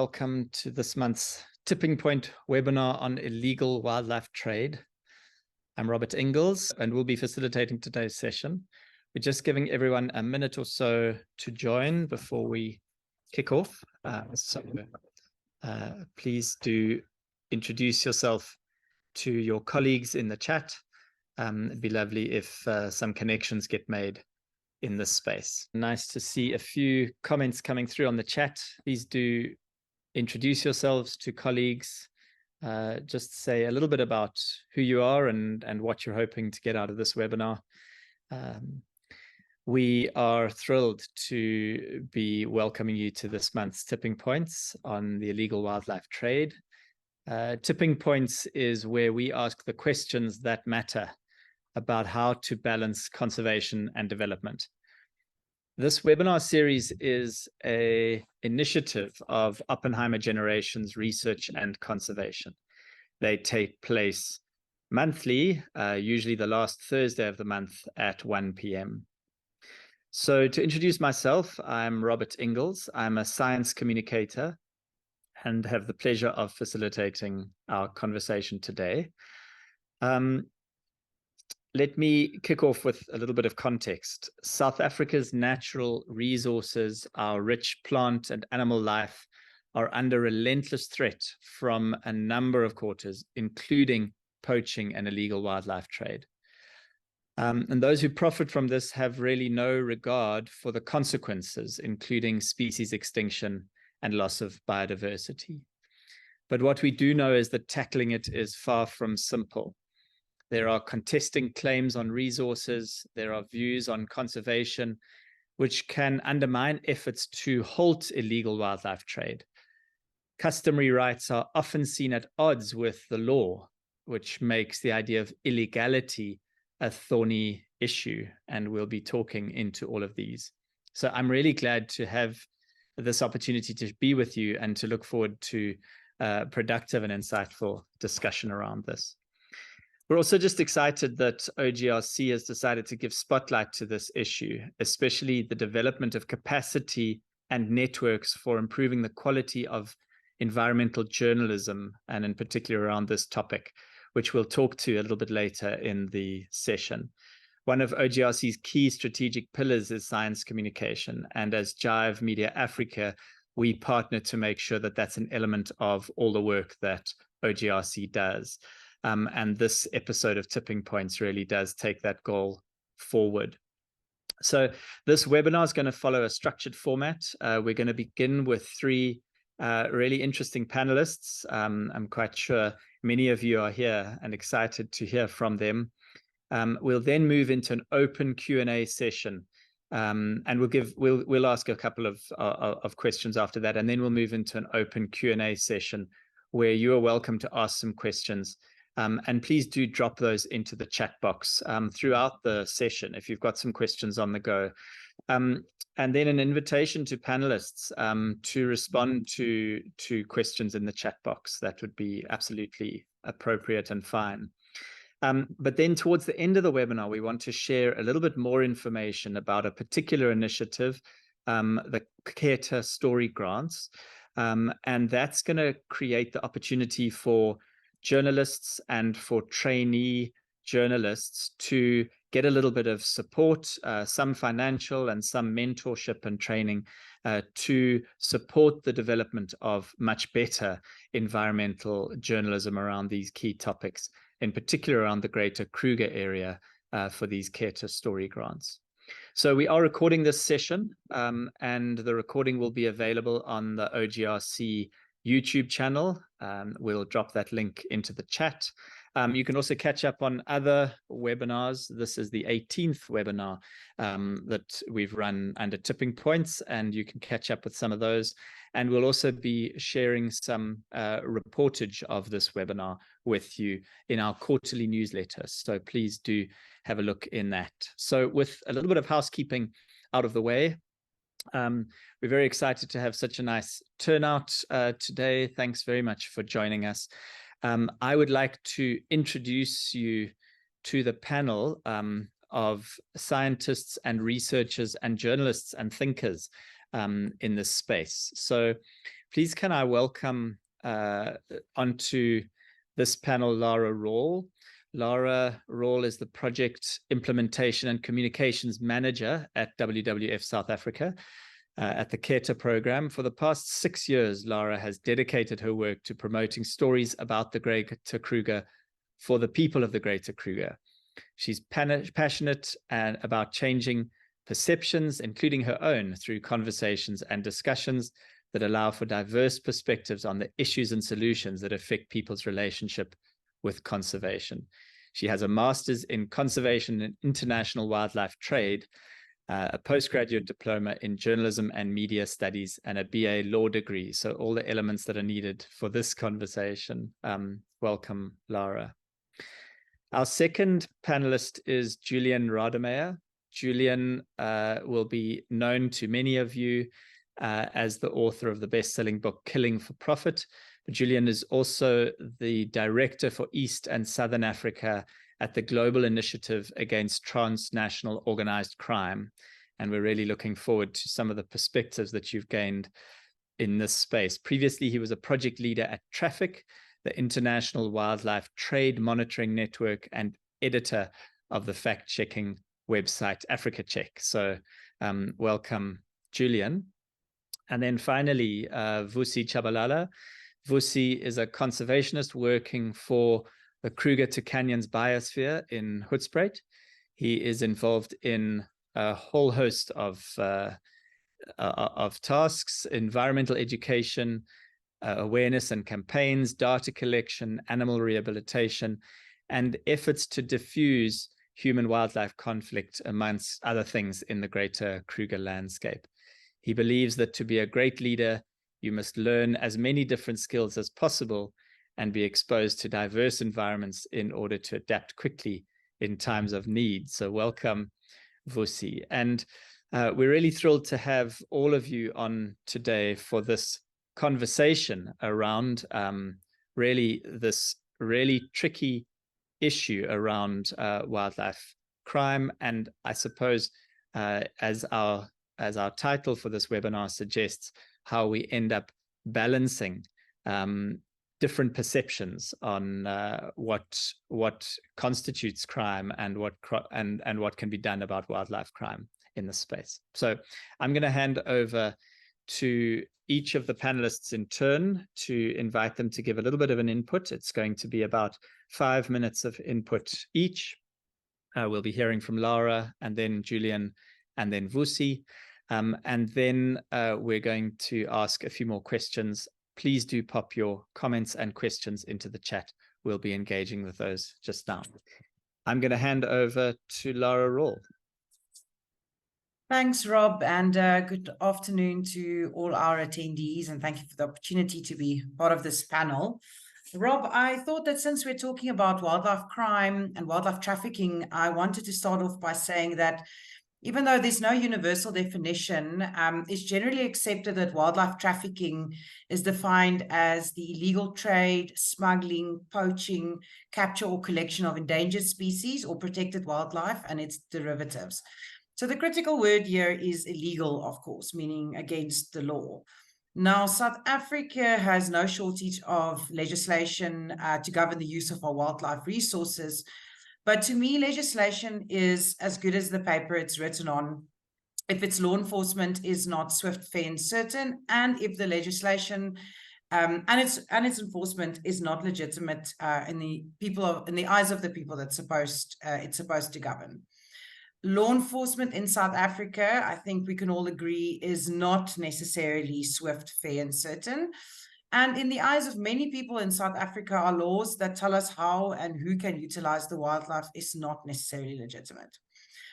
Welcome to this month's Tipping Point webinar on illegal wildlife trade. I'm Robert Inglis, and we'll be facilitating today's session. We're just giving everyone a minute or so to join before we kick off. Please do introduce yourself to your colleagues in the chat. It'd be lovely if some connections get made in this space. Nice to see a few comments coming through on the chat. Please do introduce yourselves to colleagues. Just say a little bit about who you are and what you're hoping to get out of this webinar. We are thrilled to be welcoming you to this month's Tipping Points on the illegal wildlife trade. Tipping Points is where we ask the questions that matter about how to balance conservation and development. This webinar series is an initiative of Oppenheimer Generations Research and Conservation. They take place monthly, usually the last Thursday of the month at 1 p.m. So to introduce myself, I'm Robert Inglis. I'm a science communicator and have the pleasure of facilitating our conversation today. Let me kick off with a little bit of context. South Africa's natural resources, our rich plant and animal life, are under relentless threat from a number of quarters, including poaching and illegal wildlife trade. And those who profit from this have really no regard for the consequences, including species extinction and loss of biodiversity. But what we do know is that tackling it is far from simple. There are contesting claims on resources. There are views on conservation, which can undermine efforts to halt illegal wildlife trade. Customary rights are often seen at odds with the law, which makes the idea of illegality a thorny issue. And we'll be talking into all of these. So I'm really glad to have this opportunity to be with you and to look forward to productive and insightful discussion around this. We're also just excited that OGRC has decided to give spotlight to this issue, especially the development of capacity and networks for improving the quality of environmental journalism, and in particular around this topic, which we'll talk to a little bit later in the session. One of OGRC's key strategic pillars is science communication, and as Jive Media Africa, we partner to make sure that that's an element of all the work that OGRC does. And this episode of Tipping Points really does take that goal forward. So this webinar is going to follow a structured format. We're going to begin with three really interesting panelists. I'm quite sure many of you are here and excited to hear from them. We'll then move into an open Q&A session. And we'll ask a couple of questions after that, and then we'll move into an open Q&A session where you are welcome to ask some questions. And please do drop those into the chat box throughout the session if you've got some questions on the go. And then an invitation to panelists to respond to questions in the chat box. That would be absolutely appropriate and fine. But then towards the end of the webinar, we want to share a little bit more information about a particular initiative, the Khetha Story Grants. And that's going to create the opportunity for journalists and for trainee journalists to get a little bit of support, some financial and some mentorship and training to support the development of much better environmental journalism around these key topics, in particular around the greater Kruger area for these Khetha Story Grants. So we are recording this session, and the recording will be available on the OGRC YouTube channel. We'll drop that link into the chat. You can also catch up on other webinars. This is the 18th webinar that we've run under Tipping Points, and you can catch up with some of those. And we'll also be sharing some reportage of this webinar with you in our quarterly newsletter. So please do have a look in that. So with a little bit of housekeeping out of the way, we're very excited to have such a nice turnout today. Thanks very much for joining us. I would like to introduce you to the panel of scientists and researchers and journalists and thinkers in this space. So Please can I welcome onto this panel Lara Rall. Lara Rall is the Project Implementation and Communications Manager at WWF South Africa at the Khetha program. For the past 6 years, Lara has dedicated her work to promoting stories about the Greater Kruger for the people of the Greater Kruger. She's passionate about changing perceptions, including her own, through conversations and discussions that allow for diverse perspectives on the issues and solutions that affect people's relationship with conservation. She has a master's in conservation and international wildlife trade, a postgraduate diploma in journalism and media studies, and a BA law degree. So all the elements that are needed for this conversation. Welcome, Lara. Our second panelist is Julian Rademeyer. Julian will be known to many of you as the author of the best-selling book, Killing for Profit. But Julian is also the director for East and Southern Africa at the Global Initiative Against Transnational Organized Crime. And we're really looking forward to some of the perspectives that you've gained in this space. Previously, he was a project leader at Traffic, the International Wildlife Trade Monitoring Network, and editor of the fact-checking website Africa Check. So welcome, Julian. And then finally, Vusi Tshabalala. Vusi is a conservationist working for the Kruger to Canyons biosphere in Hoedspruit. He is involved in a whole host of tasks: environmental education, awareness and campaigns, data collection, animal rehabilitation, and efforts to diffuse human-wildlife conflict, amongst other things, in the Greater Kruger landscape. He believes that to be a great leader, you must learn as many different skills as possible and be exposed to diverse environments in order to adapt quickly in times of need. So welcome, Vusi. And we're really thrilled to have all of you on today for this conversation around really this really tricky issue around wildlife crime. And I suppose as our title for this webinar suggests, how we end up balancing different perceptions on what constitutes crime and what can be done about wildlife crime in this space. So I'm going to hand over to each of the panelists in turn to invite them to give a little bit of an input. It's going to be about 5 minutes of input each. We'll be hearing from Lara, and then Julian, and then Vusi. And then we're going to ask a few more questions. Please do pop your comments and questions into the chat. We'll be engaging with those just now. I'm going to hand over to Lara Rall. Thanks, Rob, and good afternoon to all our attendees, and thank you for the opportunity to be part of this panel. Rob, I thought that since we're talking about wildlife crime and wildlife trafficking, I wanted to start off by saying that even though there's no universal definition, it's generally accepted that wildlife trafficking is defined as the illegal trade, smuggling, poaching, capture or collection of endangered species or protected wildlife and its derivatives. So the critical word here is illegal, of course, meaning against the law. Now, South Africa has no shortage of legislation to govern the use of our wildlife resources. But to me, legislation is as good as the paper it's written on if its law enforcement is not swift, fair, and certain, and if the legislation and its enforcement is not legitimate in the eyes of the people that's it's supposed to govern. Law enforcement in South Africa, I think we can all agree, is not necessarily swift, fair, and certain. And in the eyes of many people in South Africa, our laws that tell us how and who can utilize the wildlife is not necessarily legitimate.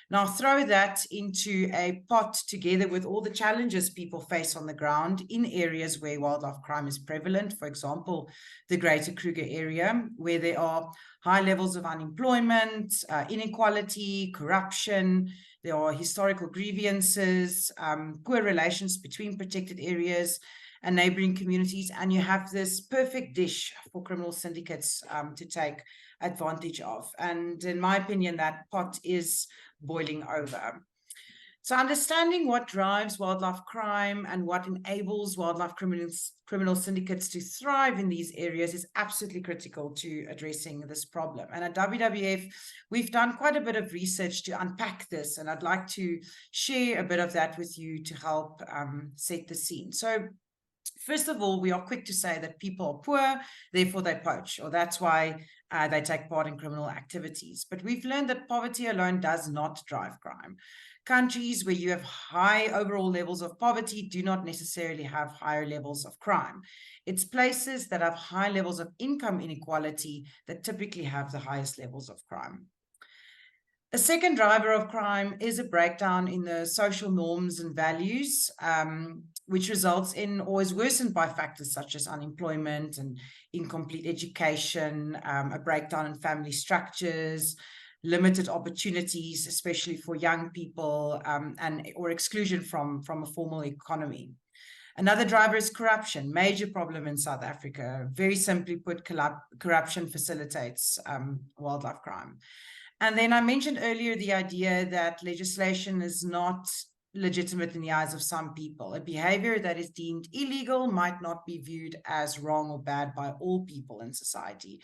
Now, throw that into a pot together with all the challenges people face on the ground in areas where wildlife crime is prevalent, for example, the Greater Kruger area, where there are high levels of unemployment, inequality, corruption, there are historical grievances, poor relations between protected areas and neighboring communities, and you have this perfect dish for criminal syndicates to take advantage of. And in my opinion, that pot is boiling over. So understanding what drives wildlife crime and what enables wildlife criminal syndicates to thrive in these areas is absolutely critical to addressing this problem. And at WWF, we've done quite a bit of research to unpack this, and I'd like to share a bit of that with you to help set the scene. So first of all, we are quick to say that people are poor, therefore they poach, or that's why they take part in criminal activities. But we've learned that poverty alone does not drive crime. Countries where you have high overall levels of poverty do not necessarily have higher levels of crime. It's places that have high levels of income inequality that typically have the highest levels of crime. A second driver of crime is a breakdown in the social norms and values, which results in or is worsened by factors such as unemployment and incomplete education, a breakdown in family structures, limited opportunities, especially for young people, or exclusion from a formal economy. Another driver is corruption, major problem in South Africa. Very simply put, corruption facilitates wildlife crime. And then I mentioned earlier the idea that legislation is not legitimate in the eyes of some people. A behavior that is deemed illegal might not be viewed as wrong or bad by all people in society.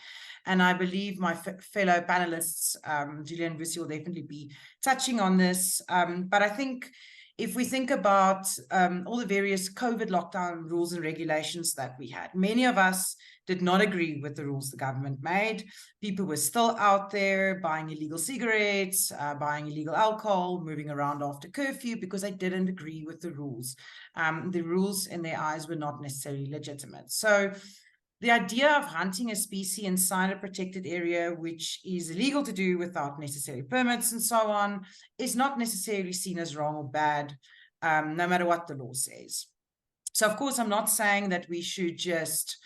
And I believe my fellow panelists, Julian and Vusi, will definitely be touching on this. But I think if we think about all the various COVID lockdown rules and regulations that we had, many of us did not agree with the rules the government made. People were still out there buying illegal cigarettes, buying illegal alcohol, moving around after curfew because they didn't agree with the rules. The rules in their eyes were not necessarily legitimate. So the idea of hunting a species inside a protected area, which is illegal to do without necessary permits and so on, is not necessarily seen as wrong or bad, no matter what the law says. So, of course, I'm not saying that we should just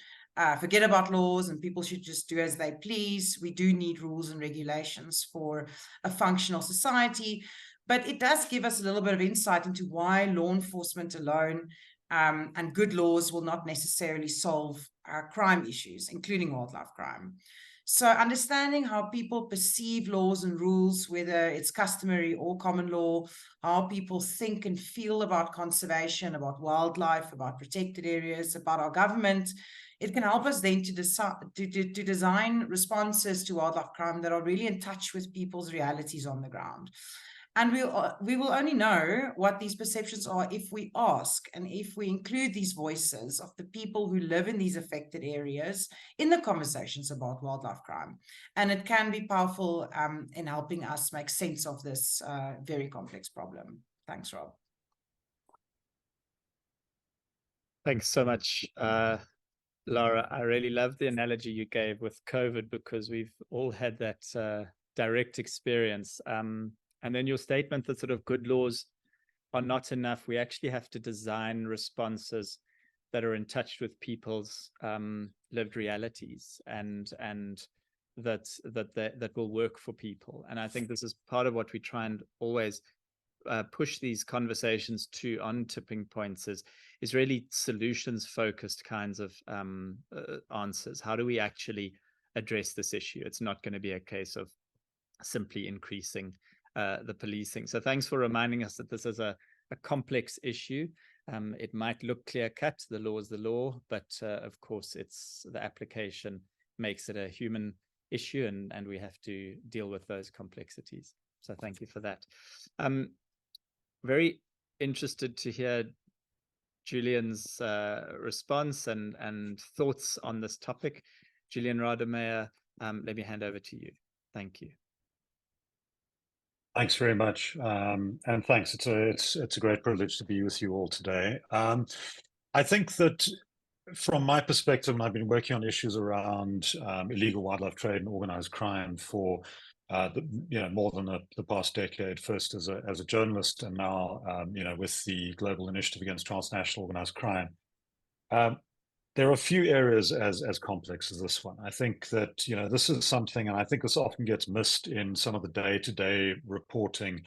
forget about laws and people should just do as they please. We do need rules and regulations for a functional society, but it does give us a little bit of insight into why law enforcement alone and good laws will not necessarily solve crime issues, including wildlife crime. So understanding how people perceive laws and rules, whether it's customary or common law, how people think and feel about conservation, about wildlife, about protected areas, about our government, it can help us then to design responses to wildlife crime that are really in touch with people's realities on the ground. And we will only know what these perceptions are if we ask and if we include these voices of the people who live in these affected areas in the conversations about wildlife crime. And it can be powerful in helping us make sense of this very complex problem. Thanks, Rob. Thanks so much, Lara. I really love the analogy you gave with COVID because we've all had that direct experience. And then your statement that sort of good laws are not enough. We actually have to design responses that are in touch with people's lived realities and that will work for people. And I think this is part of what we try and always push these conversations to on tipping points is really solutions focused kinds of answers. How do we actually address this issue? It's not going to be a case of simply increasing the policing. So thanks for reminding us that this is a complex issue. It might look clear-cut, the law is the law, but of course it's the application makes it a human issue, and we have to deal with those complexities. So thank you for that. Very interested to hear Julian's response and thoughts on this topic. Julian Rademeyer, let me hand over to you. Thank you. Thanks very much, and thanks. It's a great privilege to be with you all today. I think that from my perspective, and I've been working on issues around illegal wildlife trade and organized crime for more than the past decade. First as a journalist, and now with the Global Initiative Against Transnational Organized Crime. There are a few areas as complex as this one. I think that, this is something, and I think this often gets missed in some of the day-to-day reporting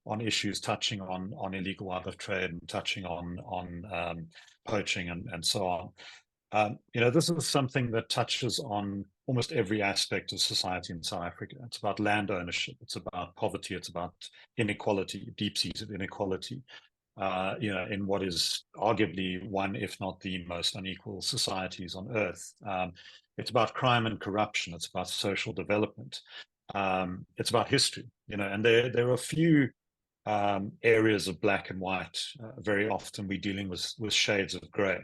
on issues touching on illegal wildlife trade and touching on poaching and so on. This is something that touches on almost every aspect of society in South Africa. It's about land ownership. It's about poverty. It's about inequality, deep-seated inequality, in what is arguably one, if not the most unequal societies on earth. It's about crime and corruption. It's about social development. It's about history, and there are a few areas of black and white. Very often we're dealing with shades of gray.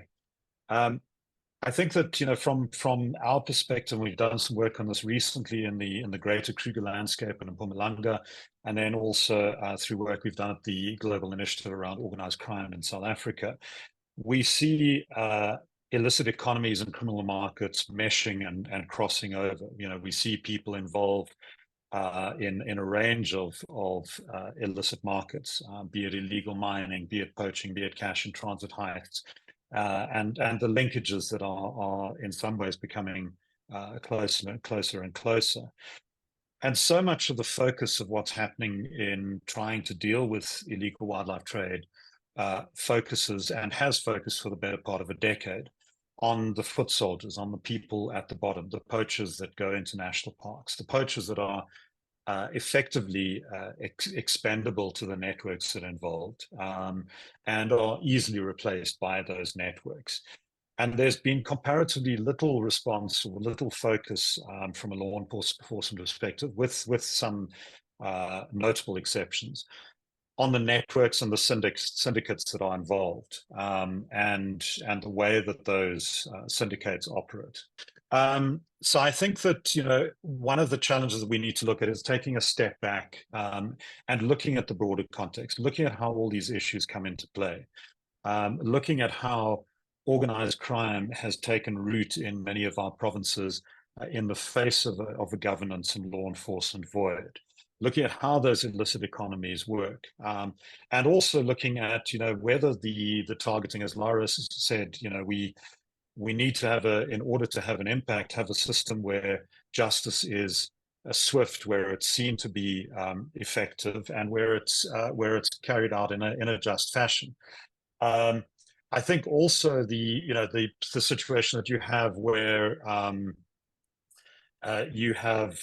I think that from our perspective, we've done some work on this recently in the greater Kruger landscape and in Mpumalanga, and then also through work we've done at the Global Initiative around organized crime in South Africa. We see illicit economies and criminal markets meshing and crossing over. We see people involved in a range of illicit markets, be it illegal mining, be it poaching, be it cash and transit heists. And the linkages that are in some ways becoming closer and closer. And so much of the focus of what's happening in trying to deal with illegal wildlife trade focuses and has focused for the better part of a decade on the foot soldiers, on the people at the bottom, the poachers that go into national parks, the poachers that are effectively expendable to the networks that are involved and are easily replaced by those networks. And there's been comparatively little response or little focus from a law enforcement perspective, with some notable exceptions, on the networks and the syndicates that are involved and the way that those syndicates operate. So I think that, one of the challenges that we need to look at is taking a step back and looking at the broader context, looking at how all these issues come into play, looking at how organized crime has taken root in many of our provinces in the face of a governance and law enforcement void, looking at how those illicit economies work, and also looking at, whether the targeting, as Lara said, we need to have in order to have an impact, have a system where justice is swift, where it's seen to be effective, and where it's carried out in a just fashion. I think also the situation that you have where you have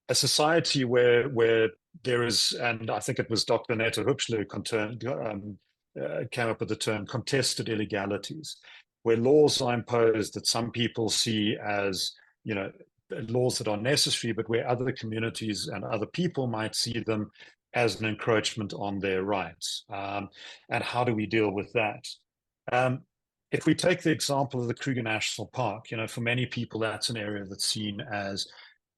a society where there is, and I think it was Dr. Netta Hupschler came up with the term contested illegalities, where laws are imposed that some people see as, laws that are necessary, but where other communities and other people might see them as an encroachment on their rights. And how do we deal with that? If we take the example of the Kruger National Park, for many people, that's an area that's seen as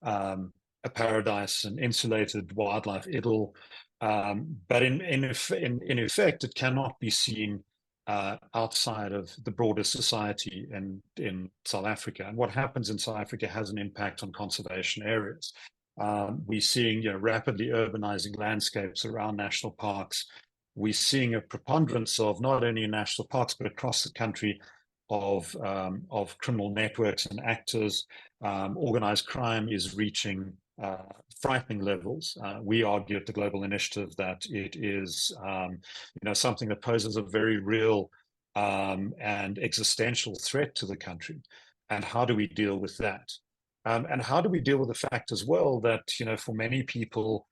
a paradise, an insulated wildlife idyll. But in effect, it cannot be seen outside of the broader society in South Africa. And what happens in South Africa has an impact on conservation areas. We're seeing rapidly urbanizing landscapes around national parks. We're seeing a preponderance of, not only in national parks, but across the country, of criminal networks and actors. Organized crime is reaching frightening levels. We argue at the Global Initiative that it is something that poses a very real and existential threat to the country. And how do we deal with that? And how do we deal with the fact as well that, for many people,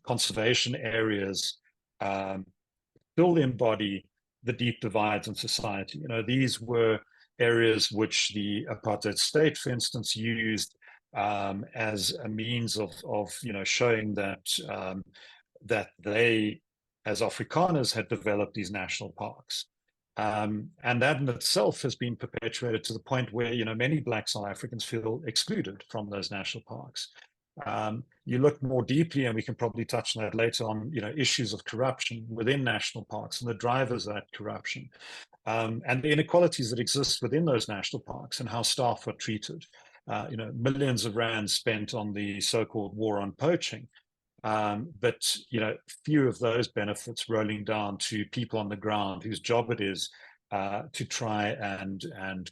conservation areas still embody the deep divides in society? These were areas which the apartheid state, for instance, used as a means of showing that that they, as Afrikaners, had developed these national parks. And that in itself has been perpetuated to the point where, many Black South Africans feel excluded from those national parks. You look more deeply, and we can probably touch on that later on, issues of corruption within national parks and the drivers of that corruption, and the inequalities that exist within those national parks and how staff are treated. Millions of rands spent on the so-called war on poaching, but few of those benefits rolling down to people on the ground whose job it is to try and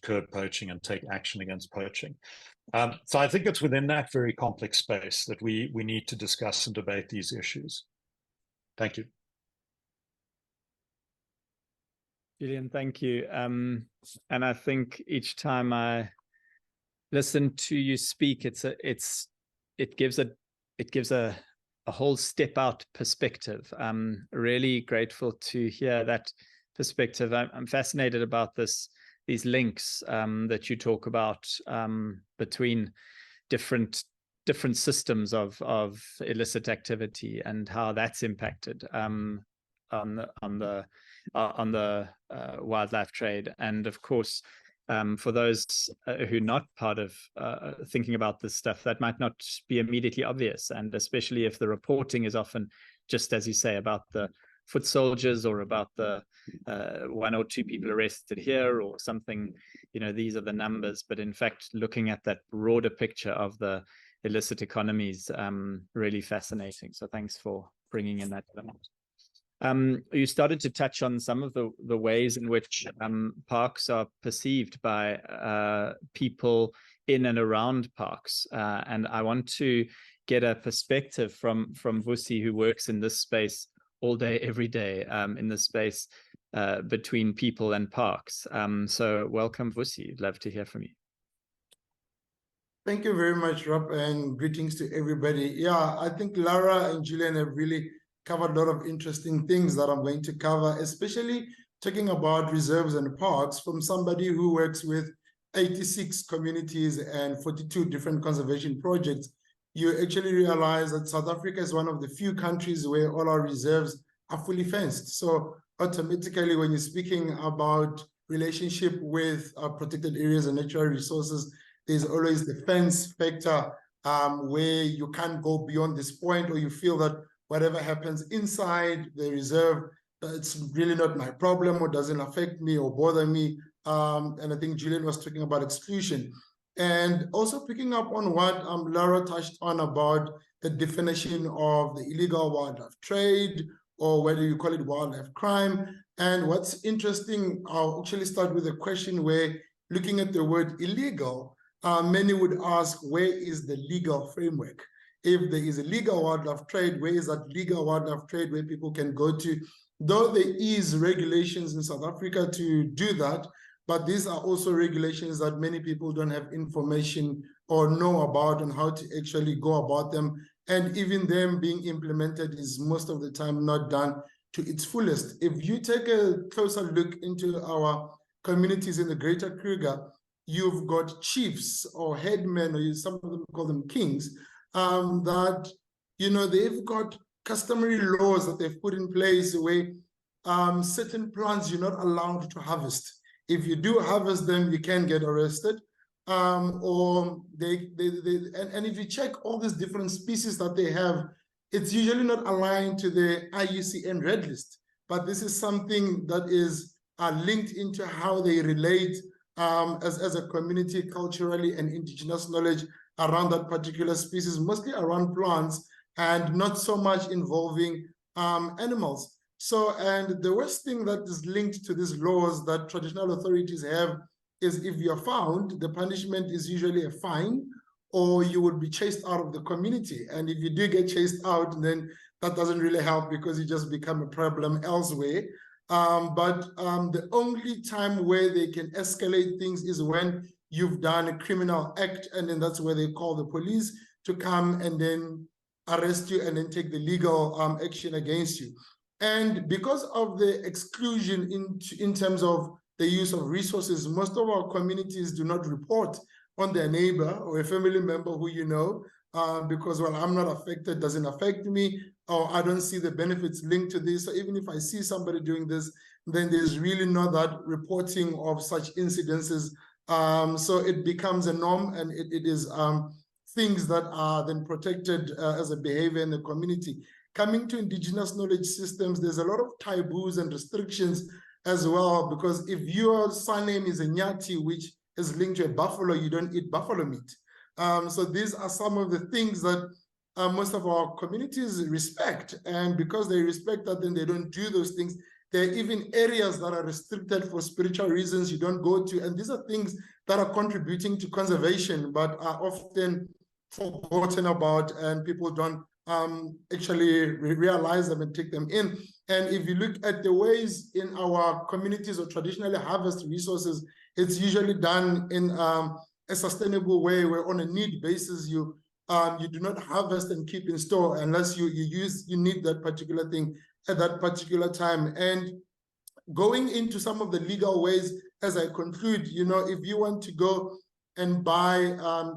curb poaching and take action against poaching. So I think it's within that very complex space that we need to discuss and debate these issues. Thank you. Julian, thank you. And I think each time I listen to you speak, it gives a whole step out perspective. I'm really grateful to hear that perspective. I'm fascinated about these links that you talk about between different systems of illicit activity and how that's impacted on the wildlife trade. And of course, for those who are not part of thinking about this stuff, that might not be immediately obvious, and especially if the reporting is often just, as you say, about the foot soldiers or about the 1 or 2 people arrested here or something, these are the numbers. But in fact, looking at that broader picture of the illicit economies, really fascinating. So thanks for bringing in that element. You started to touch on some of the ways in which parks are perceived by people in and around parks. And I want to get a perspective from Vusi, who works in this space all day, every day, in the space between people and parks. So welcome, Vusi. I'd love to hear from you. Thank you very much, Rob, and greetings to everybody. Yeah, I think Lara and Julian have really covered a lot of interesting things that I'm going to cover, especially talking about reserves and parks from somebody who works with 86 communities and 42 different conservation projects. You actually realize that South Africa is one of the few countries where all our reserves are fully fenced. So automatically, when you're speaking about relationship with protected areas and natural resources, there's always the fence factor where you can't go beyond this point, or you feel that whatever happens inside the reserve, it's really not my problem or doesn't affect me or bother me. And I think Julian was talking about exclusion. And also picking up on what Lara touched on about the definition of the illegal wildlife trade, or whether you call it wildlife crime. And what's interesting, I'll actually start with a question where, looking at the word illegal, many would ask, where is the legal framework? If there is a legal wildlife trade, where is that legal wildlife trade where people can go to? Though there is regulations in South Africa to do that, but these are also regulations that many people don't have information or know about on how to actually go about them. And even them being implemented is most of the time not done to its fullest. If you take a closer look into our communities in the Greater Kruger, you've got chiefs or headmen, or some of them call them kings, that, they've got customary laws that they've put in place where certain plants you're not allowed to harvest. If you do harvest them, you can get arrested. And if you check all these different species that they have, it's usually not aligned to the IUCN Red List. But this is something that is linked into how they relate as a community culturally, and indigenous knowledge around that particular species, mostly around plants and not so much involving animals. So, and the worst thing that is linked to these laws that traditional authorities have is, if you're found, the punishment is usually a fine, or you would be chased out of the community. And if you do get chased out, then that doesn't really help, because you just become a problem elsewhere. But the only time where they can escalate things is when you've done a criminal act, and then that's where they call the police to come and then arrest you and then take the legal action against you. And because of the exclusion in terms of the use of resources, most of our communities do not report on their neighbor or a family member who because, well, I'm not affected, doesn't affect me, or I don't see the benefits linked to this. So even if I see somebody doing this, then there's really not that reporting of such incidences. So it becomes a norm, and it is things that are then protected as a behavior in the community. Coming to indigenous knowledge systems, there's a lot of taboos and restrictions as well, because if your surname is a Nyati, which is linked to a buffalo, you don't eat buffalo meat. So these are some of the things that most of our communities respect. And because they respect that, then they don't do those things. There are even areas that are restricted for spiritual reasons you don't go to. And these are things that are contributing to conservation, but are often forgotten about, and people don't actually realize them and take them in. And if you look at the ways in our communities or traditionally harvest resources, it's usually done in a sustainable way, where on a need basis, you do not harvest and keep in store unless you need that particular thing at that particular time. And going into some of the legal ways, as I conclude, if you want to go and buy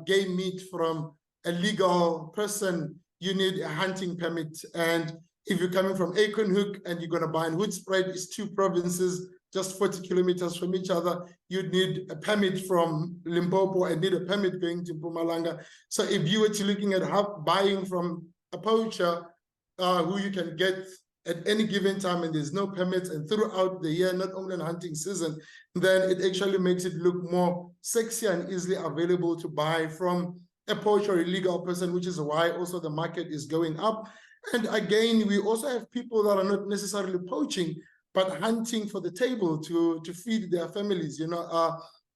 game meat from a legal person, you need a hunting permit. And if you're coming from Acornhoek and you're going to buy in Hoedspruit, it's 2 provinces, just 40 kilometers from each other, you'd need a permit from Limpopo and need a permit going to Mpumalanga. So if you were to looking at buying from a poacher who you can get at any given time and there's no permits and throughout the year, not only in hunting season, then it actually makes it look more sexy and easily available to buy from a poacher or illegal person, which is why also the market is going up. And again, we also have people that are not necessarily poaching, but hunting for the table to feed their families,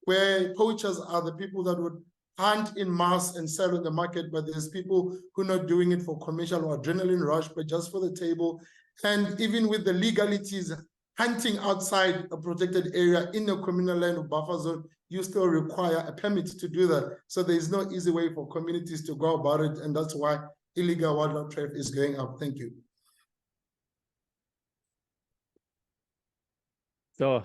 where poachers are the people that would hunt in mass and sell in the market, but there's people who are not doing it for commercial or adrenaline rush, but just for the table. And even with the legalities, hunting outside a protected area in a communal land or buffer zone, you still require a permit to do that. So there is no easy way for communities to go about it, and that's why illegal wildlife trade is going up. Thank you. So,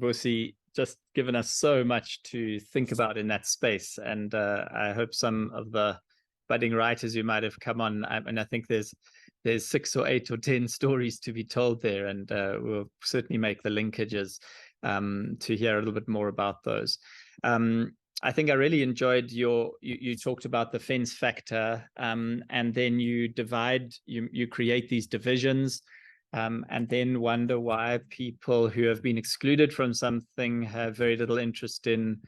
Vusi, just given us so much to think about in that space, and I hope some of the budding writers who might have come on, and I think there's 6 or 8 or 10 stories to be told there, and we'll certainly make the linkages to hear a little bit more about those. I think I really enjoyed you talked about the fence factor, and then you create these divisions, and then wonder why people who have been excluded from something have very little interest in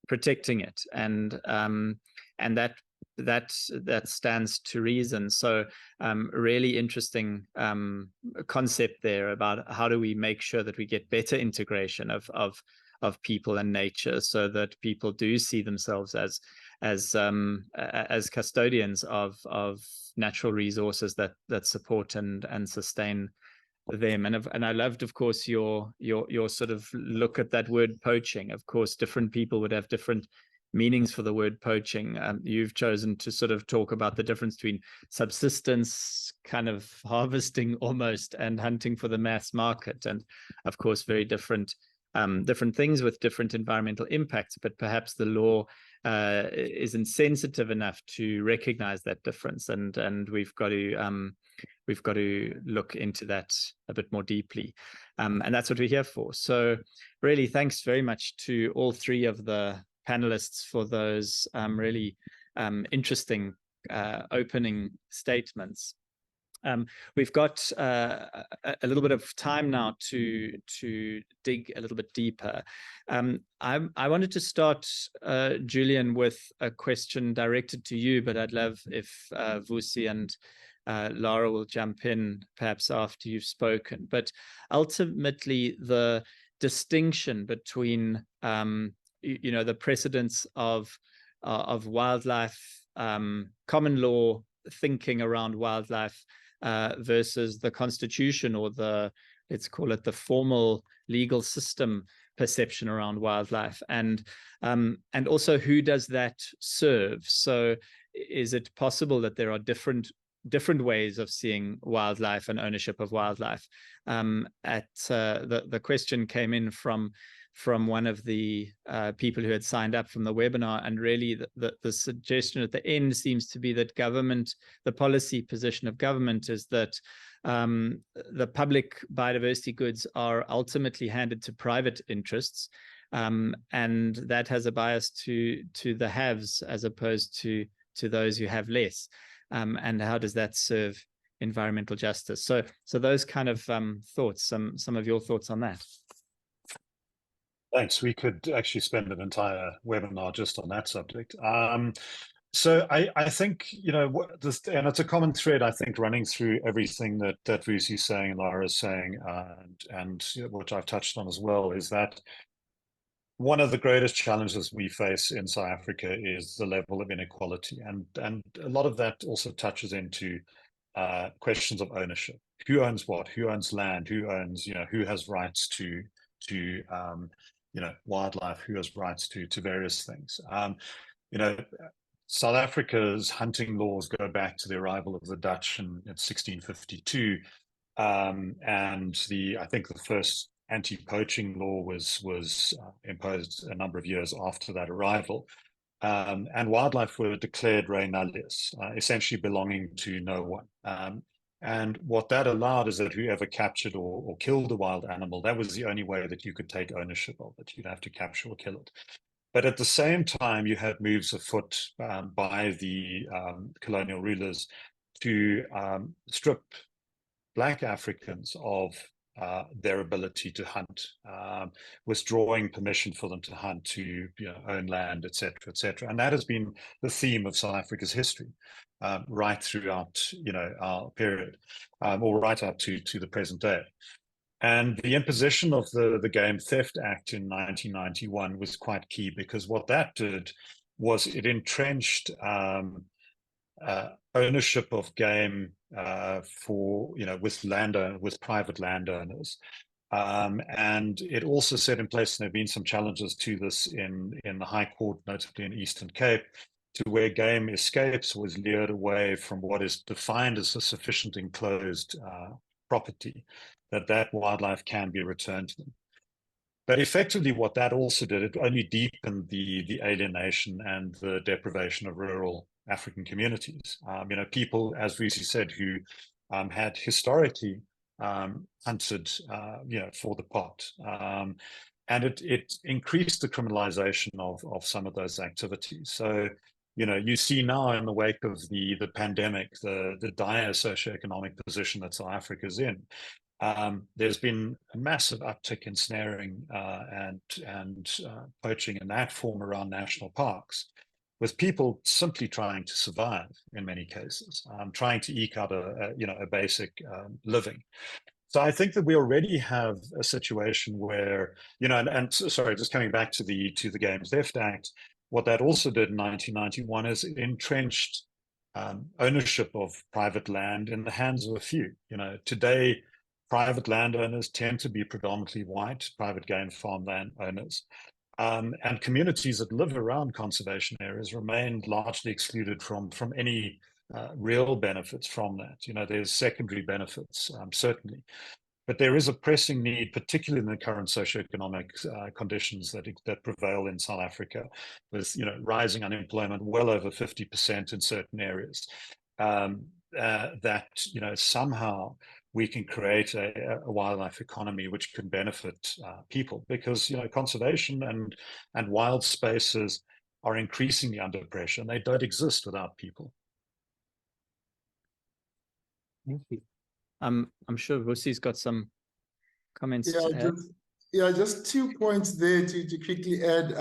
protecting it, and that stands to reason. So really interesting concept there about how do we make sure that we get better integration of people and nature, so that people do see themselves as custodians of natural resources that support and sustain them. And I loved, of course, your sort of look at that word poaching. Of course, different people would have different meanings for the word poaching. You've chosen to sort of talk about the difference between subsistence, kind of harvesting almost, and hunting for the mass market, and of course very different things with different environmental impacts, but perhaps the law isn't sensitive enough to recognize that difference, and we've got to look into that a bit more deeply, and that's what we're here for. So really, thanks very much to all 3 of the panelists for those really interesting opening statements. We've got a little bit of time now to dig a little bit deeper. I wanted to start, Julian, with a question directed to you, but I'd love if Vusi and Lara will jump in perhaps after you've spoken. But ultimately, the distinction between the precedence of wildlife, common law thinking around wildlife versus the constitution, or let's call it the formal legal system perception around wildlife, and also who does that serve? So is it possible that there are different ways of seeing wildlife and ownership of wildlife? The question came in from one of the people who had signed up from the webinar, and really the suggestion at the end seems to be that the policy position of government is that the public biodiversity goods are ultimately handed to private interests, and that has a bias to the haves as opposed to those who have less, and how does that serve environmental justice? So those kind of thoughts, some of your thoughts on that. Thanks. We could actually spend an entire webinar just on that subject. So I think, and it's a common thread, I think, running through everything that Vusi is saying and Lara is saying, and which I've touched on as well, is that one of the greatest challenges we face in South Africa is the level of inequality. And a lot of that also touches into questions of ownership. Who owns what? Who owns land? Who owns, who has rights to wildlife? Who has rights to various things? South Africa's hunting laws go back to the arrival of the Dutch in 1652, and I think the first anti-poaching law was imposed a number of years after that arrival. And wildlife were declared re nullius, essentially belonging to no one. And what that allowed is that whoever captured or killed a wild animal, that was the only way that you could take ownership of it. You'd have to capture or kill it. But at the same time, you had moves afoot by the colonial rulers to strip Black Africans of their ability to hunt, withdrawing permission for them to hunt, to own land, etc., etc. And that has been the theme of South Africa's history right throughout our period, or right up to the present day. And the imposition of the Game Theft Act in 1991 was quite key, because what that did was it entrenched ownership of game with private landowners. And it also set in place, and there have been some challenges to this in the High Court, notably in Eastern Cape, to where game escapes was lured away from what is defined as a sufficient enclosed property, that wildlife can be returned to them. But effectively what that also did, it only deepened the alienation and the deprivation of rural African communities. People, as Vusi said, who had historically hunted, for the pot. And it increased the criminalization of some of those activities. So, you see now in the wake of the pandemic, the dire socioeconomic position that South Africa is in. There's been a massive uptick in snaring and poaching in that form around national parks, with people simply trying to survive in many cases, trying to eke out a basic living. So I think that we already have a situation where, and sorry, just coming back to the Game Theft Act, what that also did in 1991 is it entrenched ownership of private land in the hands of a few. Today, private landowners tend to be predominantly white, private game farm land owners. And communities that live around conservation areas remain largely excluded from any real benefits from that. There's secondary benefits, certainly. But there is a pressing need, particularly in the current socioeconomic conditions that prevail in South Africa, with rising unemployment well over 50% in certain areas, that somehow we can create a wildlife economy which can benefit people, because conservation and wild spaces are increasingly under pressure, and they don't exist without people. I'm sure Vusi's got some comments to add. Just 2 points there to quickly add.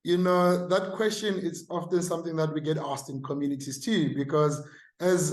That question is often something that we get asked in communities too, because as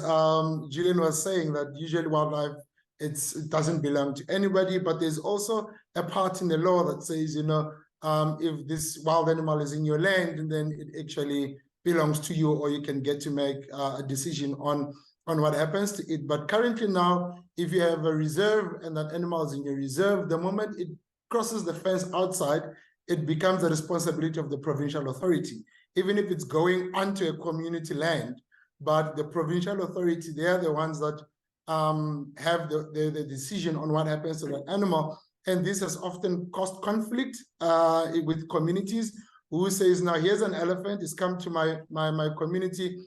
Julian was saying, that usually wildlife, it doesn't belong to anybody, but there's also a part in the law that says, if this wild animal is in your land, then it actually belongs to you, or you can get to make a decision on what happens to it. But currently now, if you have a reserve and that animal is in your reserve, the moment it crosses the fence outside, it becomes the responsibility of the provincial authority, even if it's going onto a community land. But the provincial authority, they are the ones that have the decision on what happens to that animal. And this has often caused conflict with communities who says, now here's an elephant, it's come to my community,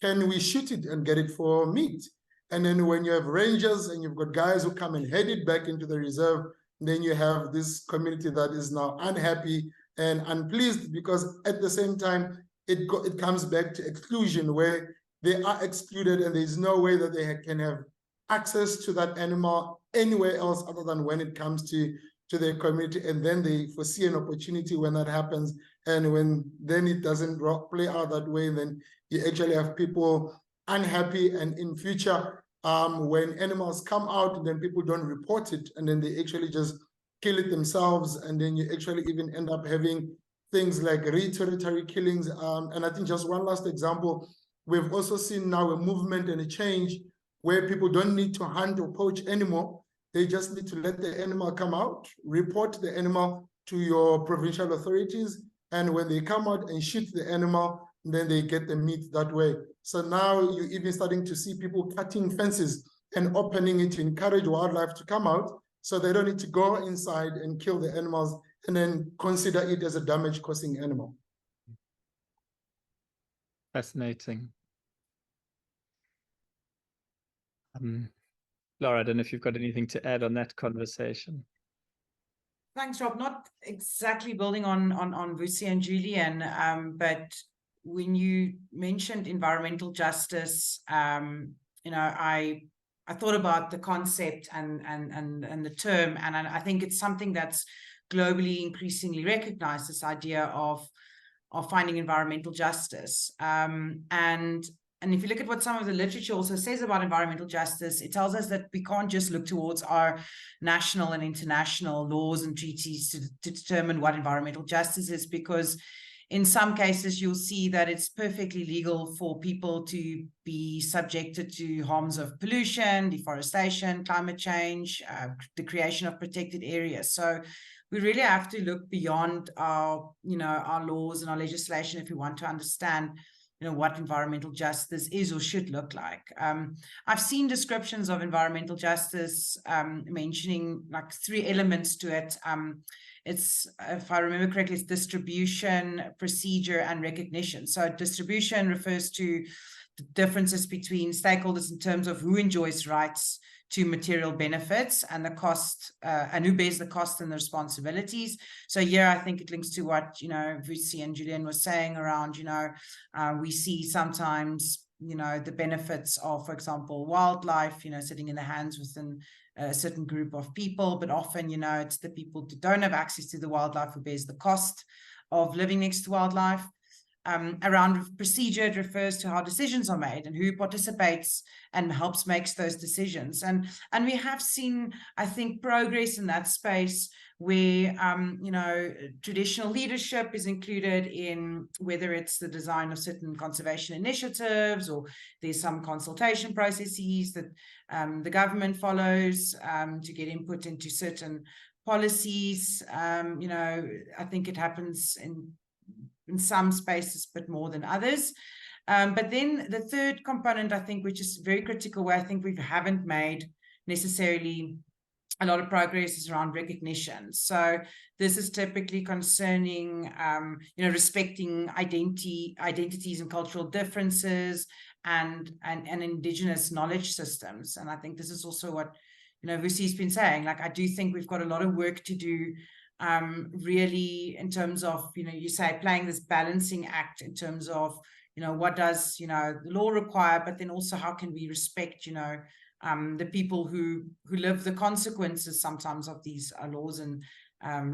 can we shoot it and get it for meat? And then when you have rangers and you've got guys who come and head it back into the reserve, then you have this community that is now unhappy and unpleased, because at the same time, it comes back to exclusion, where they are excluded and there's no way that they can have access to that animal anywhere else other than when it comes to their community. And then they foresee an opportunity when that happens. And when then it doesn't play out that way, then you actually have people unhappy. And in future, when animals come out, then people don't report it, and then they actually just kill it themselves. And then you actually even end up having things like re-territory killings. And I think just one last example, we've also seen now a movement and a change where people don't need to hunt or poach anymore. They just need to let the animal come out, report the animal to your provincial authorities, and when they come out and shoot the animal, then they get the meat that way. So now you're even starting to see people cutting fences and opening it to encourage wildlife to come out, so they don't need to go inside and kill the animals and then consider it as a damage-causing animal. Fascinating. Lara, I don't know if you've got anything to add on that conversation. Thanks, Rob. Not exactly building on Vusi and Julian, but when you mentioned environmental justice, you know, I thought about the concept and the term, and I think it's something that's globally increasingly recognized, this idea of finding environmental justice. And if you look at what some of the literature also says about environmental justice, it tells us that we can't just look towards our national and international laws and treaties to determine what environmental justice is, because in some cases you'll see that it's perfectly legal for people to be subjected to harms of pollution, deforestation, climate change, the creation of protected areas. So we really have to look beyond our, you know, our laws and our legislation if we want to understand, you know, what environmental justice is or should look like. I've seen descriptions of environmental justice mentioning like 3 elements to it. It's, if I remember correctly, it's distribution, procedure, and recognition. So distribution refers to the differences between stakeholders in terms of who enjoys rights to material benefits and the cost, and who bears the cost and the responsibilities. So yeah, I think it links to what, you know, Vusi and Julian was saying around, you know, we see sometimes, you know, the benefits of, for example, wildlife, you know, sitting in the hands within a certain group of people, but often, you know, it's the people who don't have access to the wildlife who bears the cost of living next to wildlife. Around procedure, it refers to how decisions are made and who participates and helps makes those decisions. And we have seen, I think, progress in that space where, you know, traditional leadership is included in whether it's the design of certain conservation initiatives, or there's some consultation processes that the government follows to get input into certain policies. You know, I think it happens in some spaces, but more than others. But then the third component, I think, which is very critical, where I think we haven't made necessarily a lot of progress, is around recognition. So this is typically concerning, you know, respecting identities and cultural differences and indigenous knowledge systems. And I think this is also what, you know, Vusi's been saying. Like, I do think we've got a lot of work to do, really, in terms of, you know, you say playing this balancing act in terms of, you know, what does, you know, the law require, but then also how can we respect, you know, the people who live the consequences sometimes of these laws and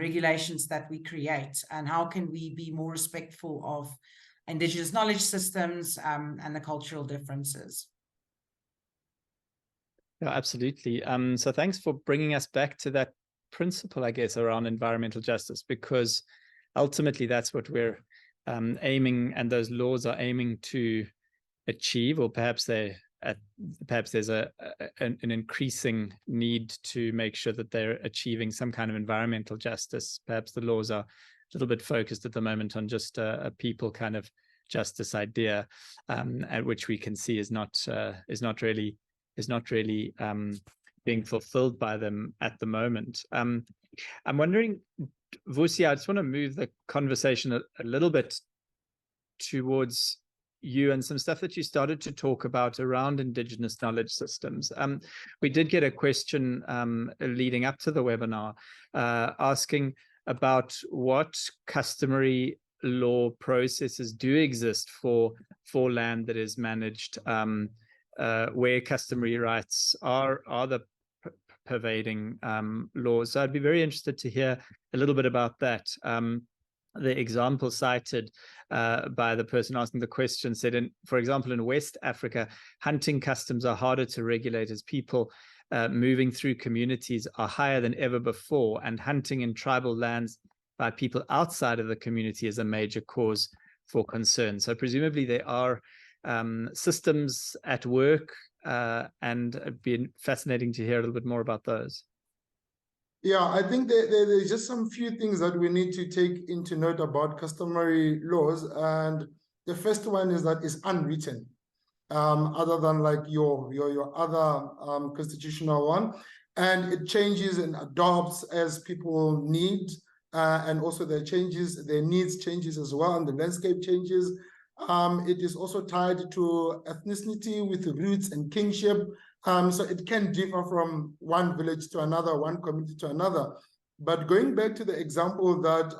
regulations that we create, and how can we be more respectful of indigenous knowledge systems and the cultural differences. Yeah, absolutely. So thanks for bringing us back to that principle, I guess, around environmental justice, because ultimately that's what we're aiming, and those laws are aiming to achieve, or perhaps there's an increasing need to make sure that they're achieving some kind of environmental justice. Perhaps the laws are a little bit focused at the moment on just a people kind of justice idea, at which we can see is not really being fulfilled by them at the moment. I'm wondering, Vusi, I just want to move the conversation a little bit towards you and some stuff that you started to talk about around indigenous knowledge systems. We did get a question leading up to the webinar asking about what customary law processes do exist for land that is managed, where customary rights are the pervading laws. So I'd be very interested to hear a little bit about that. The example cited by the person asking the question said, for example, in West Africa, hunting customs are harder to regulate as people moving through communities are higher than ever before, and hunting in tribal lands by people outside of the community is a major cause for concern. So presumably there are systems at work and it'd be fascinating to hear a little bit more about those. Yeah, I think there's just some few things that we need to take into note about customary laws. And the first one is that it's unwritten, other than like your other constitutional one. And it changes and adopts as people need, and also their needs changes as well, and the landscape changes. It is also tied to ethnicity with roots and kingship. So it can differ from one village to another, one community to another. But going back to the example that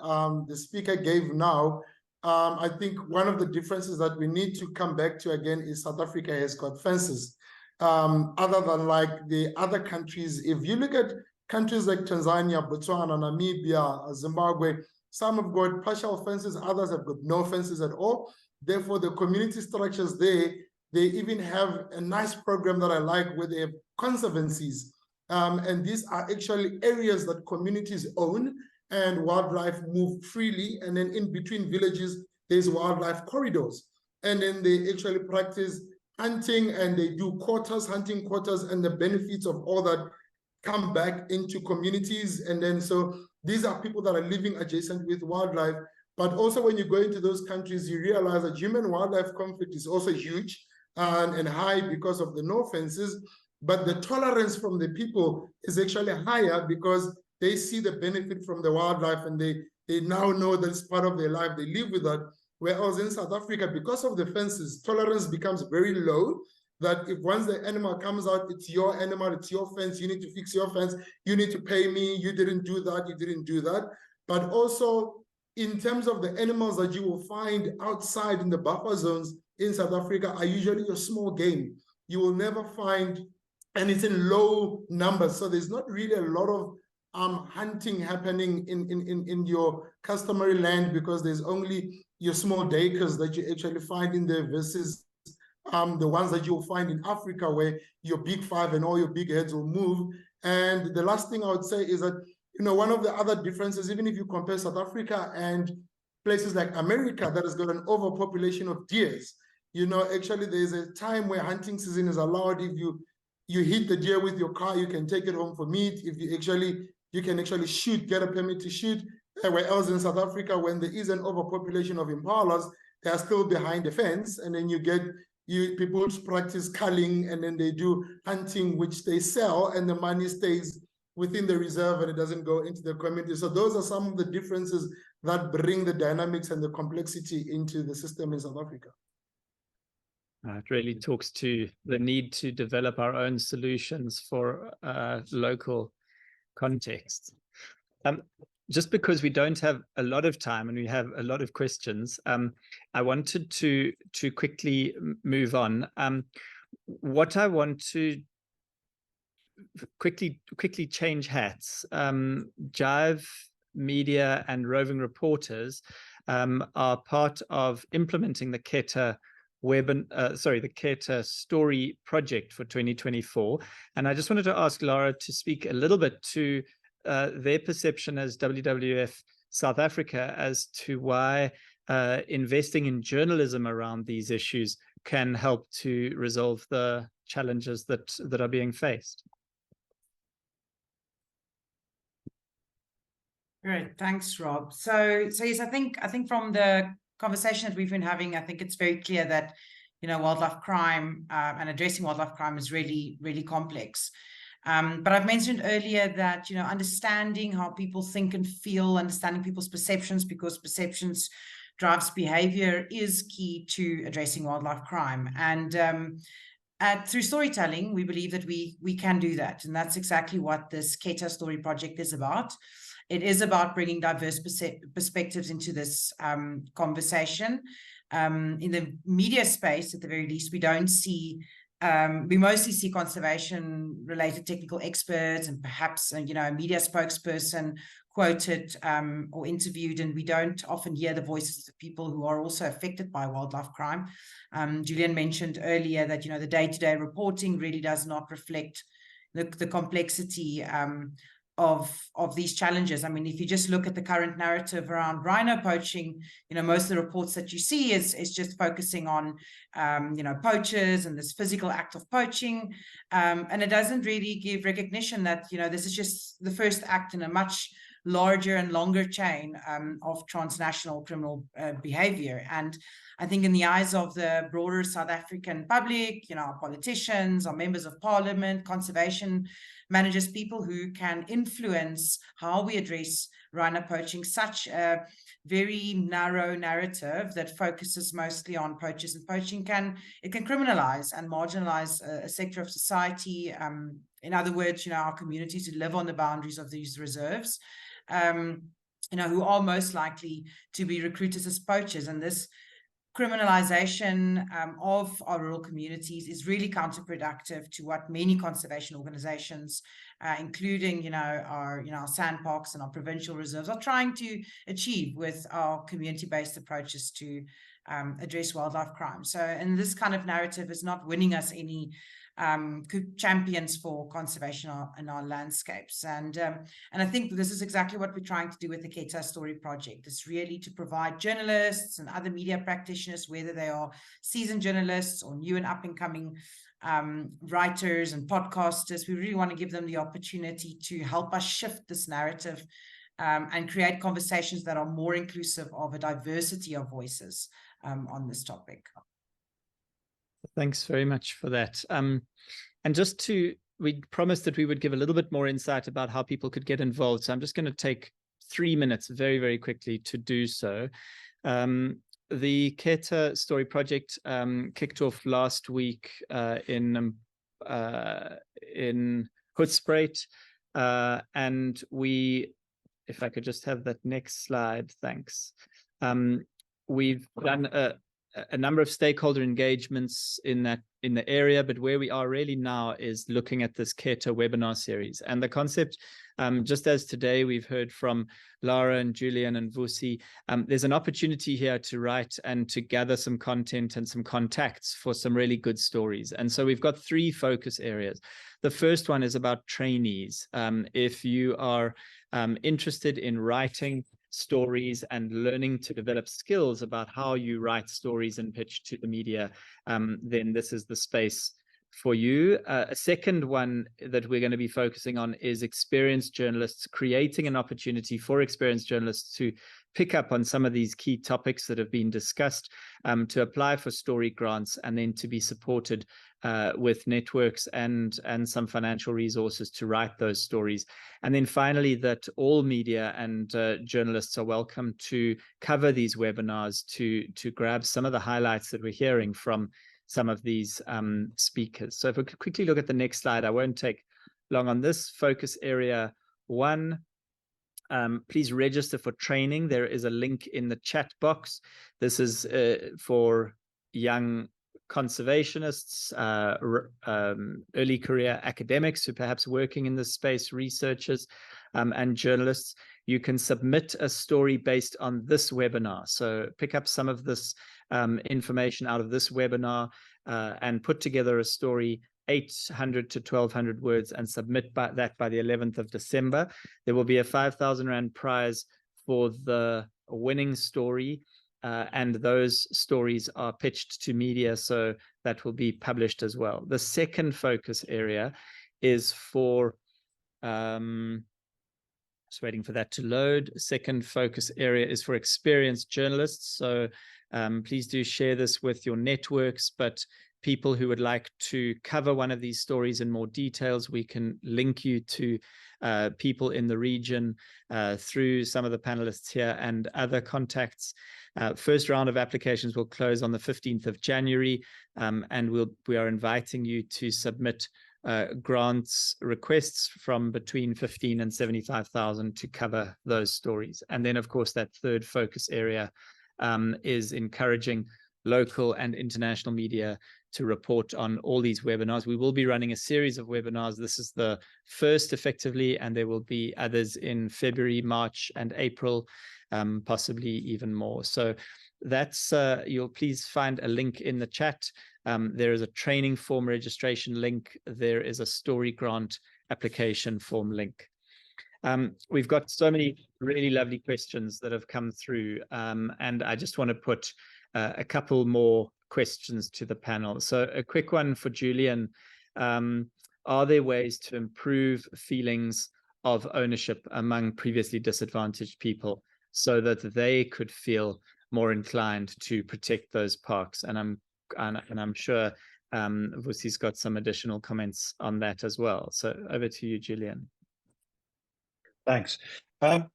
the speaker gave now, I think one of the differences that we need to come back to again is South Africa has got fences. Other than like the other countries, if you look at countries like Tanzania, Botswana, Namibia, Zimbabwe, some have got partial fences, others have got no fences at all. Therefore, the community structures there, they even have a nice program that I like where they have conservancies. And these are actually areas that communities own and wildlife move freely. And then in between villages, there's wildlife corridors. And then they actually practice hunting and they do hunting quotas, and the benefits of all that come back into communities. And then so these are people that are living adjacent with wildlife. But also when you go into those countries, you realize that human-wildlife conflict is also huge and high because of the no fences. But the tolerance from the people is actually higher because they see the benefit from the wildlife and they now know that it's part of their life. They live with that. Whereas in South Africa, because of the fences, tolerance becomes very low. That if once the animal comes out, it's your animal, it's your fence, you need to fix your fence, you need to pay me, you didn't do that, you didn't do that. But also, in terms of the animals that you will find outside in the buffer zones in South Africa are usually your small game. You will never find, and it's in low numbers. So there's not really a lot of hunting happening in your customary land because there's only your small dacres that you actually find in there versus the ones that you'll find in Africa where your big five and all your big heads will move. And the last thing I would say is that, you know, one of the other differences, even if you compare South Africa and places like America that has got an overpopulation of deers, you know, actually there's a time where hunting season is allowed. If you hit the deer with your car, you can take it home for meat. If you can actually shoot, get a permit to shoot. Whereas in South Africa, when there is an overpopulation of impalas, they are still behind the fence, and then people practice culling, and then they do hunting, which they sell, and the money stays within the reserve and it doesn't go into the community. So those are some of the differences that bring the dynamics and the complexity into the system in South Africa. It really talks to the need to develop our own solutions for local context. Just because we don't have a lot of time and we have a lot of questions, I wanted to quickly move on. What I want to quickly change hats. Jive Media and Roving Reporters are part of implementing the Khetha the Khetha story project for 2024. And I just wanted to ask Lara to speak a little bit to their perception as WWF South Africa as to why investing in journalism around these issues can help to resolve the challenges that are being faced. Great, thanks, Rob. So yes, I think from the conversation that we've been having, I think it's very clear that, you know, wildlife crime and addressing wildlife crime is really, really complex. But I've mentioned earlier that, you know, understanding how people think and feel, understanding people's perceptions, because perceptions drives behavior, is key to addressing wildlife crime. And through storytelling, we believe that we can do that. And that's exactly what this Khetha Story Project is about. It is about bringing diverse perspectives into this conversation. In the media space, at the very least, we don't see, we mostly see conservation-related technical experts and perhaps, you know, a media spokesperson quoted or interviewed, and we don't often hear the voices of people who are also affected by wildlife crime. Julian mentioned earlier that, you know, the day-to-day reporting really does not reflect the complexity of these challenges. I mean, if you just look at the current narrative around rhino poaching, most of the reports that you see is just focusing on, poachers and this physical act of poaching. And it doesn't really give recognition that, this is just the first act in a much larger and longer chain of transnational criminal behavior. And I think in the eyes of the broader South African public, our politicians, our members of parliament, conservation managers, people who can influence how we address rhino poaching, such a very narrow narrative that focuses mostly on poachers and poaching can criminalize and marginalize a sector of society. In other words, our communities who live on the boundaries of these reserves, who are most likely to be recruited as poachers. And this criminalization of our rural communities is really counterproductive to what many conservation organizations, including our sandparks and our provincial reserves, are trying to achieve with our community-based approaches to address wildlife crime. So, and this kind of narrative is not winning us any champions for conservation in our landscapes. And I think this is exactly what we're trying to do with the Khetha Story Project. It's really to provide journalists and other media practitioners, whether they are seasoned journalists or new and up-and-coming writers and podcasters. We really want to give them the opportunity to help us shift this narrative and create conversations that are more inclusive of a diversity of voices on this topic. Thanks very much for that. And we promised that we would give a little bit more insight about how people could get involved. So I'm just going to take 3 minutes very, very quickly to do so. The Khetha Story Project kicked off last week in Hoedspruit. And if I could just have that next slide, thanks. We've done a number of stakeholder engagements in the area, but where we are really now is looking at this Khetha webinar series. And the concept, just as today we've heard from Lara and Julian and Vusi, there's an opportunity here to write and to gather some content and some contacts for some really good stories. And so we've got 3 focus areas. The first one is about trainees. If you are interested in writing stories and learning to develop skills about how you write stories and pitch to the media, then this is the space for you. A second one that we're going to be focusing on is experienced journalists, creating an opportunity for experienced journalists to pick up on some of these key topics that have been discussed, to apply for story grants, and then to be supported with networks and some financial resources to write those stories. And then finally, that all media and journalists are welcome to cover these webinars to grab some of the highlights that we're hearing from some of these speakers. So if we could quickly look at the next slide, I won't take long on this. Focus area 1. Please register for training. There is a link in the chat box. This is for young conservationists, early career academics who are perhaps working in this space, researchers, and journalists. You can submit a story based on this webinar. So pick up some of this information out of this webinar and put together a story, 800 to 1,200 words, and submit that by the 11th of December. There will be a 5,000 Rand prize for the winning story, and those stories are pitched to media, so that will be published as well. The second focus area is for, just waiting for that to load. Second focus area is for experienced journalists. So please do share this with your networks, but people who would like to cover one of these stories in more details, we can link you to people in the region through some of the panelists here and other contacts. First round of applications will close on the 15th of January, and we are inviting you to submit grants requests from between 15 and 75,000 to cover those stories. And then, of course, that third focus area is encouraging local and international media to report on all these webinars. We will be running a series of webinars. This is the first, effectively, and there will be others in February, March, and April, possibly even more. So that's, you'll please find a link in the chat. There is a training form registration link. There is a story grant application form link. We've got so many really lovely questions that have come through, and I just want to put a couple more questions to the panel. So a quick one for Julian. Are there ways to improve feelings of ownership among previously disadvantaged people so that they could feel more inclined to protect those parks? And I'm sure Vusi's got some additional comments on that as well. So over to you, Julian. Thanks.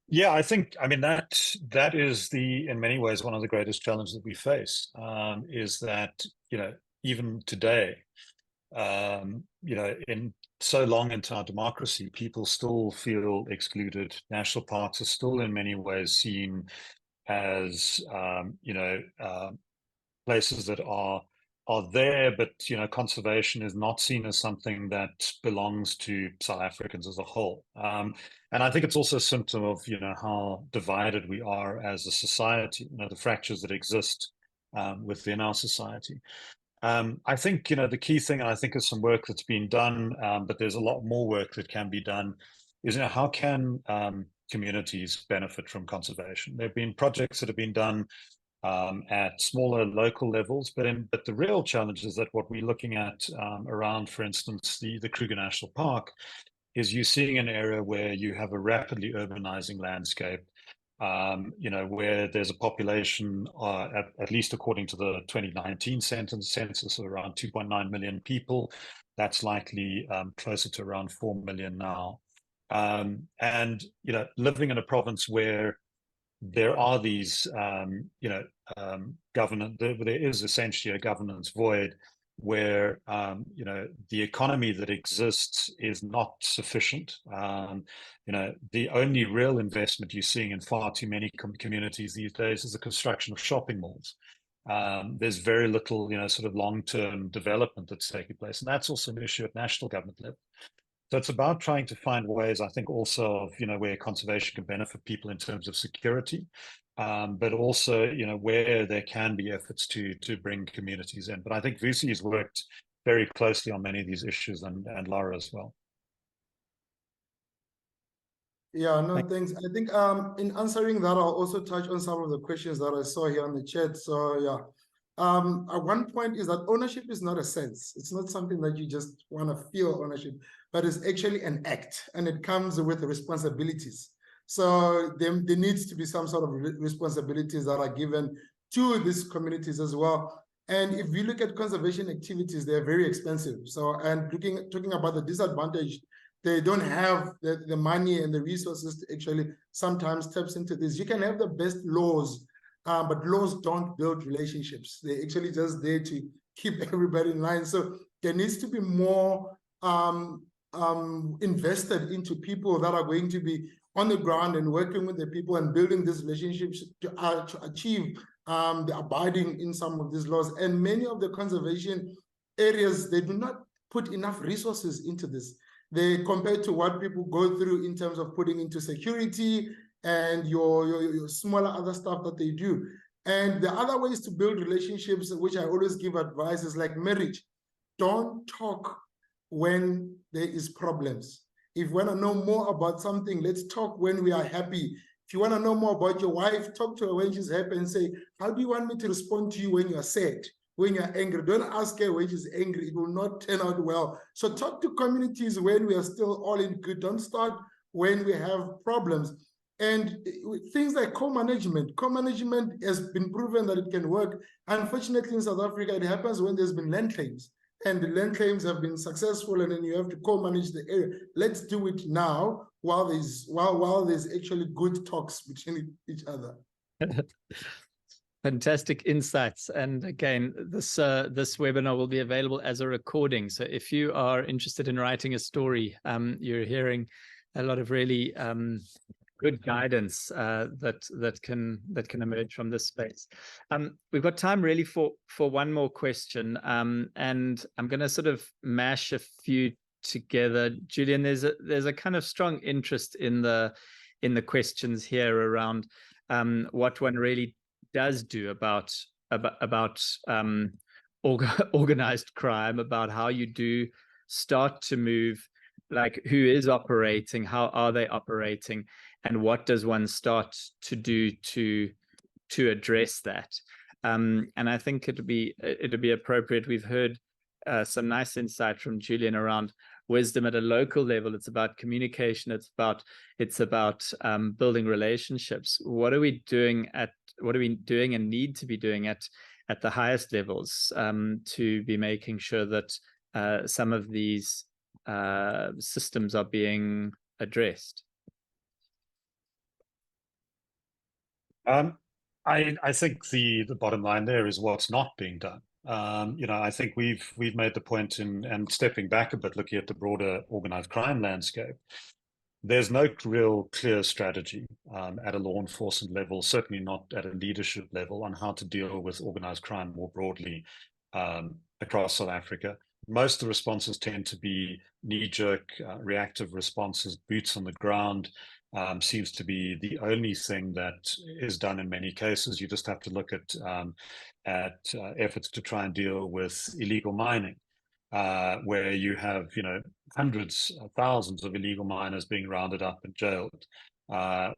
Yeah, I mean, that is in many ways, one of the greatest challenges that we face, is that, even today, in so long into our democracy, people still feel excluded. National parks are still in many ways seen as, places that are there, but conservation is not seen as something that belongs to South Africans as a whole. And I think it's also a symptom of how divided we are as a society, the fractures that exist within our society. I think the key thing, and I think there's some work that's been done, but there's a lot more work that can be done, is how can communities benefit from conservation? There have been projects that have been done at smaller local levels, but the real challenge is that what we're looking at around, for instance, the Kruger National Park, is you're seeing an area where you have a rapidly urbanizing landscape, where there's a population, at least according to the 2019 census, of around 2.9 million people. That's likely closer to around 4 million now. And living in a province where there are these, there is essentially a governance void where, the economy that exists is not sufficient. The only real investment you're seeing in far too many communities these days is the construction of shopping malls. There's very little, sort of long-term development that's taking place. And that's also an issue at national government level. So it's about trying to find ways, I think, also of, where conservation can benefit people in terms of security, but also, where there can be efforts to bring communities in. But I think Vusi has worked very closely on many of these issues, and Lara as well. Yeah, no, thanks. I think in answering that, I'll also touch on some of the questions that I saw here on the chat. So yeah. At one point is that ownership is not a sense. It's not something that you just want to feel ownership, but it's actually an act, and it comes with responsibilities. So there needs to be some sort of responsibilities that are given to these communities as well. And if we look at conservation activities, they're very expensive. So, and talking about the disadvantage, they don't have the money and the resources to actually sometimes steps into this. You can have the best laws, but laws don't build relationships. They're actually just there to keep everybody in line. So there needs to be more invested into people that are going to be on the ground and working with the people and building these relationships to achieve the abiding in some of these laws. And many of the conservation areas, they do not put enough resources into this. They, compared to what people go through in terms of putting into security and your smaller other stuff that they do. And the other ways to build relationships, which I always give advice, is like marriage. Don't talk when there is problems. If you want to know more about something, let's talk when we are happy. If you want to know more about your wife, talk to her when she's happy and say, how do you want me to respond to you when you're sad, when you're angry? Don't ask her when she's angry. It will not turn out well. So talk to communities when we are still all in good. Don't start when we have problems. And things like co-management. Co-management has been proven that it can work. Unfortunately, in South Africa, it happens when there's been land claims. And the land claims have been successful, and then you have to co-manage the area. Let's do it now while there's actually good talks between each other. Fantastic insights. And again, this webinar will be available as a recording. So if you are interested in writing a story, you're hearing a lot of really good guidance that can emerge from this space. We've got time really for one more question, and I'm going to sort of mash a few together. Julian, there's a kind of strong interest in the questions here around what one really does do about organized crime, about how you do start to move like who is operating, how are they operating, and what does one start to do to address that? And I think it'd be appropriate. We've heard some nice insight from Julian around wisdom at a local level. It's about communication. It's about building relationships. What are we doing and need to be doing at the highest levels to be making sure that some of these systems are being addressed? I think the bottom line there is what's not being done. I think we've made the point and stepping back a bit, looking at the broader organized crime landscape. There's no real clear strategy at a law enforcement level, certainly not at a leadership level, on how to deal with organized crime more broadly across South Africa. Most of the responses tend to be knee-jerk, reactive responses. Boots on the ground seems to be the only thing that is done in many cases. You just have to look at efforts to try and deal with illegal mining, where you have hundreds, thousands of illegal miners being rounded up and jailed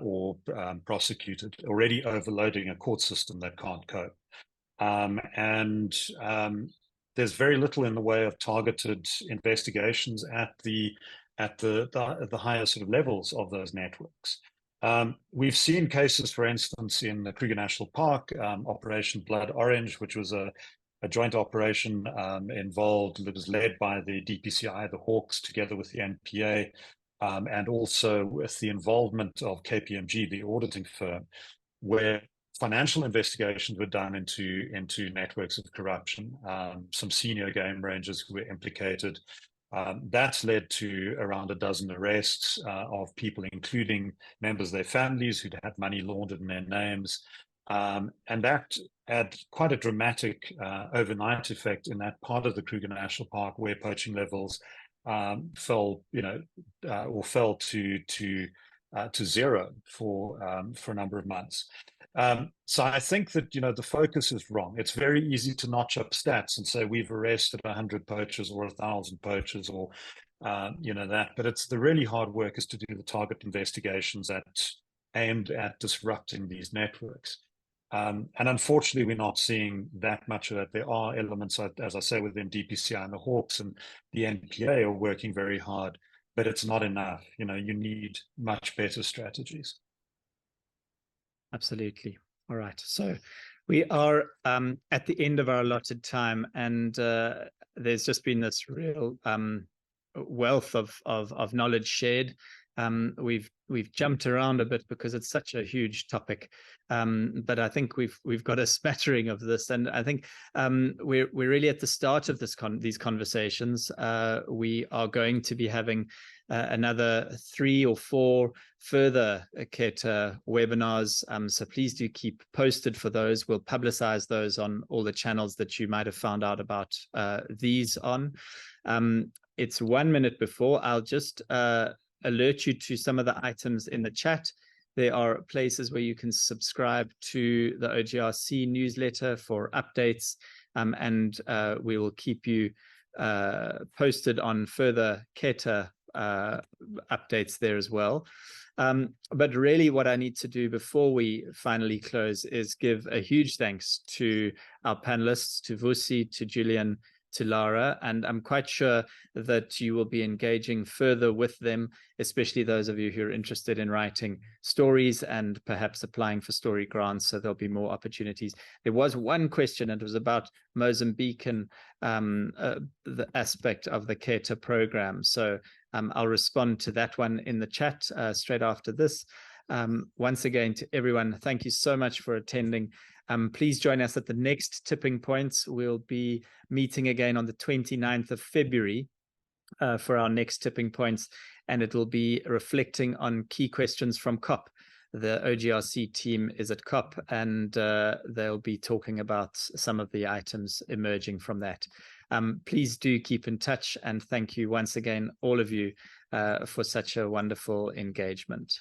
or prosecuted, already overloading a court system that can't cope. There's very little in the way of targeted investigations at the higher sort of levels of those networks. We've seen cases, for instance, in the Kruger National Park, Operation Blood Orange, which was a joint operation that was led by the DPCI, the Hawks, together with the NPA, and also with the involvement of KPMG, the auditing firm, where financial investigations were done into networks of corruption. Some senior game rangers who were implicated. That's led to around a dozen arrests of people, including members of their families who'd had money laundered in their names. And that had quite a dramatic overnight effect in that part of the Kruger National Park where poaching levels fell to zero for a number of months. So I think that the focus is wrong. It's very easy to notch up stats and say we've arrested 100 poachers or 1,000 poachers or that, but it's the really hard work is to do the target investigations aimed at disrupting these networks. And unfortunately, we're not seeing that much of that. There are elements, as I say, within DPCI and the Hawks and the NPA are working very hard, but it's not enough. You need much better strategies. Absolutely. All right. So we are at the end of our allotted time, and there's just been this real wealth of knowledge shared. We've jumped around a bit because it's such a huge topic, but I think we've got a smattering of this, and I think we're really at the start of these conversations. We are going to be having another 3 or 4 further Khetha webinars, so please do keep posted for those. We'll publicize those on all the channels that you might have found out about these on. It's 1 minute before. I'll just alert you to some of the items in the chat. There are places where you can subscribe to the OGRC newsletter for updates, and we will keep you posted on further Khetha updates there as well. But really what I need to do before we finally close is give a huge thanks to our panelists, to Vusi, to Julian, to Lara, and I'm quite sure that you will be engaging further with them, especially those of you who are interested in writing stories and perhaps applying for story grants, so there'll be more opportunities. There was one question, and it was about Mozambique and the aspect of the Khetha program, so I'll respond to that one in the chat straight after this. Once again, to everyone, thank you so much for attending. Please join us at the next Tipping Points. We'll be meeting again on the 29th of February for our next Tipping Points, and it will be reflecting on key questions from COP. The OGRC team is at COP, and they'll be talking about some of the items emerging from that. Please do keep in touch, and thank you once again, all of you, for such a wonderful engagement.